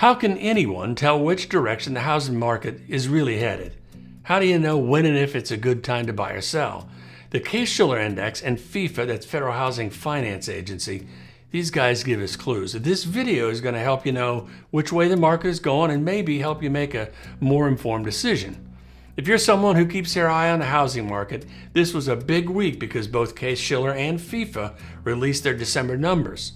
How can anyone tell which direction the housing market is really headed? How do you know when and if it's a good time to buy or sell? The Case-Shiller Index and FIFA, that's Federal Housing Finance Agency, these guys give us clues. This video is going to help you know which way the market is going and maybe help you make a more informed decision. If you're someone who keeps their eye on the housing market, this was a big week because both Case-Shiller and FIFA released their December numbers.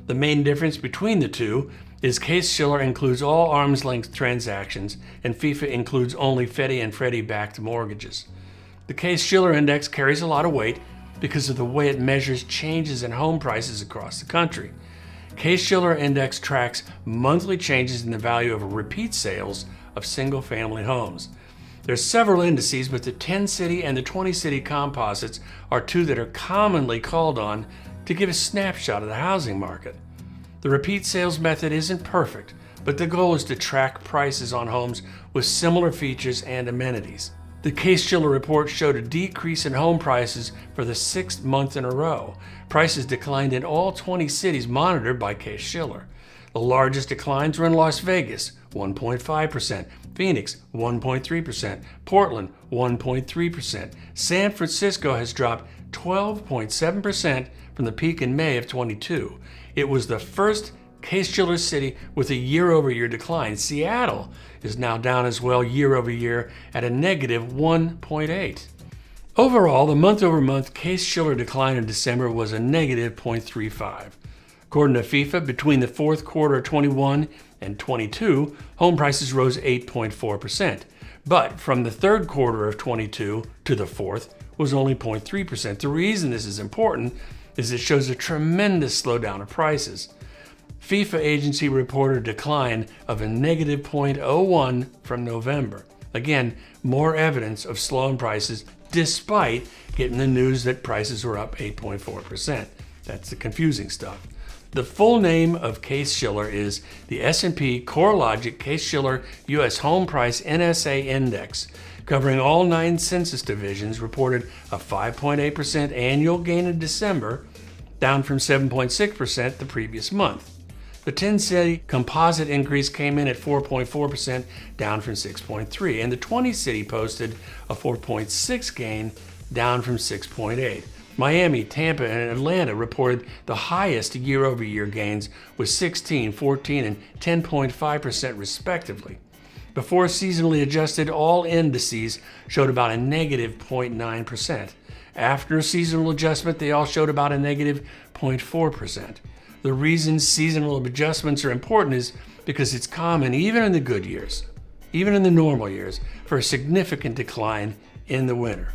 The main difference between the two is Case-Shiller includes all arm's length transactions and FIFA includes only Freddie and Freddie backed mortgages. The Case-Shiller Index carries a lot of weight because of the way it measures changes in home prices across the country. Case-Shiller Index tracks monthly changes in the value of repeat sales of single-family homes. There's several indices, but the 10-city and the 20-city composites are two that are commonly called on to give a snapshot of the housing market. The repeat sales method isn't perfect, but the goal is to track prices on homes with similar features and amenities. The Case-Shiller report showed a decrease in home prices for the 6th month in a row. Prices declined in all 20 cities monitored by Case-Shiller. The largest declines were in Las Vegas, 1.5%, Phoenix, 1.3%, Portland, 1.3%. San Francisco has dropped 12.7% from the peak in May of 22. It was the first Case-Shiller city with a year-over-year decline. Seattle is now down as well year-over-year at a negative 1.8. Overall, the month-over-month Case-Shiller decline in December was a negative 0.35. According to FIFA, between the fourth quarter of 21 and 22, home prices rose 8.4%. But from the third quarter of 22 to the fourth was only 0.3%. The reason this is important is it shows a tremendous slowdown of prices. FIFA agency reported a decline of a negative 0.01 from November. Again, more evidence of slowing prices despite getting the news that prices were up 8.4%. That's the confusing stuff. The full name of Case-Shiller is the S&P CoreLogic Case-Shiller U.S. Home Price NSA Index, covering all 9 census divisions, reported a 5.8% annual gain in December, down from 7.6% the previous month. The 10-city composite increase came in at 4.4%, down from 6.3%, and the 20-city posted a 4.6% gain, down from 6.8%. Miami, Tampa, and Atlanta reported the highest year-over-year gains with 16%, 14%, and 10.5% respectively. Before seasonally adjusted, all indices showed about a negative 0.9%. After seasonal adjustment, they all showed about a negative 0.4%. The reason seasonal adjustments are important is because it's common, even in the good years, even in the normal years, for a significant decline in the winter.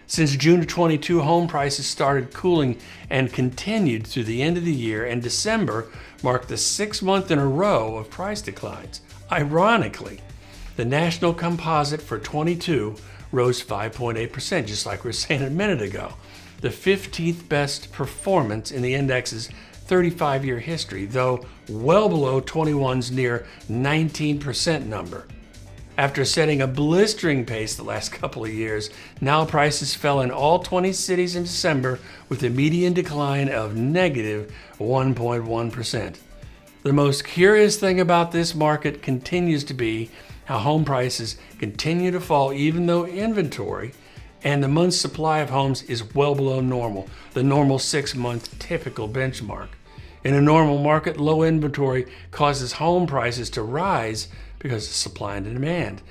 Since June of 22, home prices started cooling and continued through the end of the year, and December marked the 6th month in a row of price declines. Ironically, the national composite for 22 rose 5.8%, just like we were saying a minute ago, the 15th best performance in the index's 35-year history, though well below 21's near 19% number. After setting a blistering pace the last couple of years, now prices fell in all 20 cities in December with a median decline of negative 1.1%. The most curious thing about this market continues to be how home prices continue to fall even though inventory and the month's supply of homes is well below normal, the normal 6-month typical benchmark. In a normal market, low inventory causes home prices to rise because of supply and demand,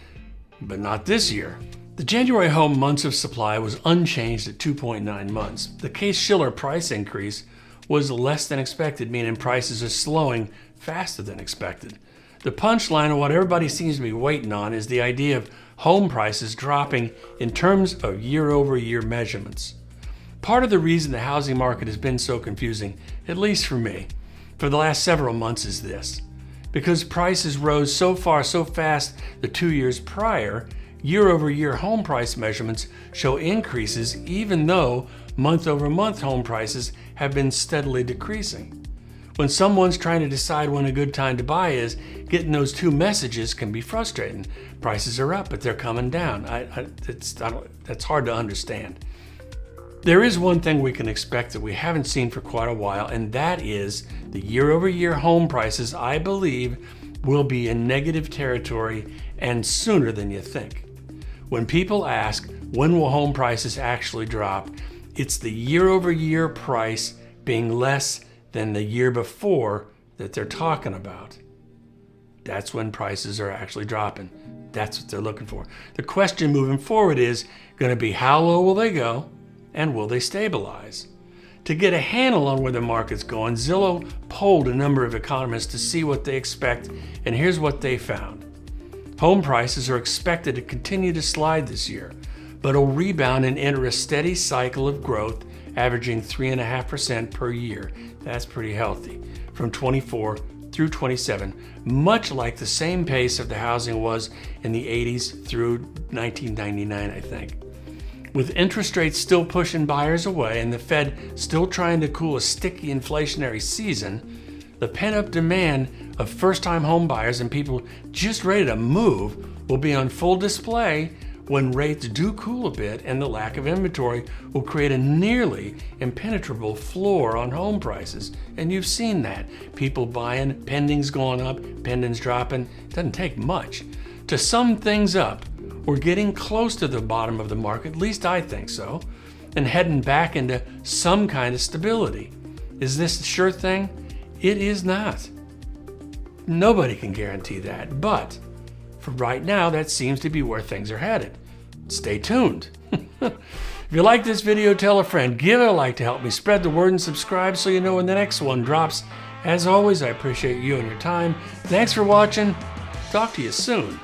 but not this year. The January home months of supply was unchanged at 2.9 months. The Case-Shiller price increase was less than expected, meaning prices are slowing faster than expected. The punchline of what everybody seems to be waiting on is the idea of home prices dropping in terms of year-over-year measurements. Part of the reason the housing market has been so confusing, at least for me, for the last several months is this. Because prices rose so fast the 2 years prior, year-over-year home price measurements show increases even though month-over-month home prices have been steadily decreasing. When someone's trying to decide when a good time to buy is, getting those two messages can be frustrating. Prices are up, but they're coming down. That's hard to understand. There is one thing we can expect that we haven't seen for quite a while, and that is the year-over-year home prices, I believe, will be in negative territory and sooner than you think. When people ask, when will home prices actually drop? It's the year-over-year price being less than the year before that they're talking about. That's when prices are actually dropping. That's what they're looking for. The question moving forward is going to be, how low will they go and will they stabilize? To get a handle on where the market's going, Zillow polled a number of economists to see what they expect, and here's what they found. Home prices are expected to continue to slide this year, but will rebound and enter a steady cycle of growth, averaging 3.5% per year. That's pretty healthy, from 24 through 27, much like the same pace of the housing was in the 80s through 1999, I think. With interest rates still pushing buyers away and the Fed still trying to cool a sticky inflationary season, the pent-up demand of first-time home buyers and people just ready to move will be on full display when rates do cool a bit, and the lack of inventory will create a nearly impenetrable floor on home prices. And you've seen that. People buying, pendings going up, pendings dropping. It doesn't take much. To sum things up, we're getting close to the bottom of the market, at least I think so, and heading back into some kind of stability. Is this a sure thing? It is not. Nobody can guarantee that, but for right now, that seems to be where things are headed. Stay tuned. If you like this video, tell a friend. Give it a like to help me spread the word and subscribe so you know when the next one drops. As always, I appreciate you and your time. Thanks for watching. Talk to you soon.